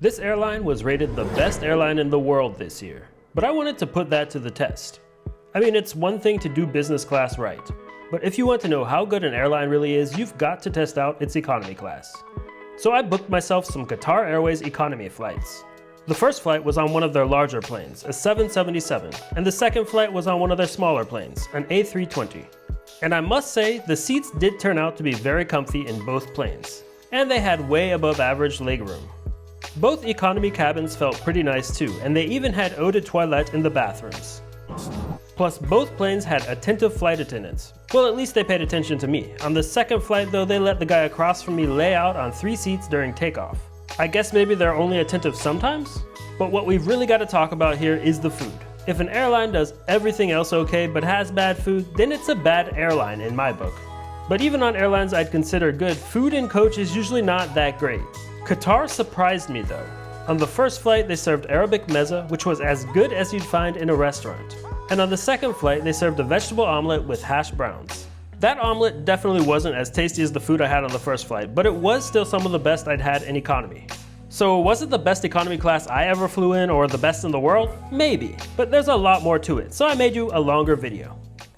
This airline was rated the best airline in the world this year, but I wanted to put that to the test. I mean, it's one thing to do business class right, but if you want to know how good an airline really is, you've got to test out its economy class. So I booked myself some Qatar Airways economy flights. The first flight was on one of their larger planes, a 777, and the second flight was on one of their smaller planes, an A320. And I must say, the seats did turn out to be very comfy in both planes, and they had way above average legroom. Both economy cabins felt pretty nice too, and they even had eau de toilette in the bathrooms. Plus, both planes had attentive flight attendants. Well, at least they paid attention to me. On the second flight though, they let the guy across from me lay out on 3 seats during takeoff. I guess maybe they're only attentive sometimes? But what we've really got to talk about here is the food. If an airline does everything else okay but has bad food, then it's a bad airline in my book. But even on airlines I'd consider good, food in coach is usually not that great. Qatar surprised me though. On the first flight they served Arabic mezza, which was as good as you'd find in a restaurant. And on the second flight they served a vegetable omelet with hash browns. That omelet definitely wasn't as tasty as the food I had on the first flight, but it was still some of the best I'd had in economy. So was it the best economy class I ever flew in or the best in the world? Maybe, but there's a lot more to it, so I made you a longer video.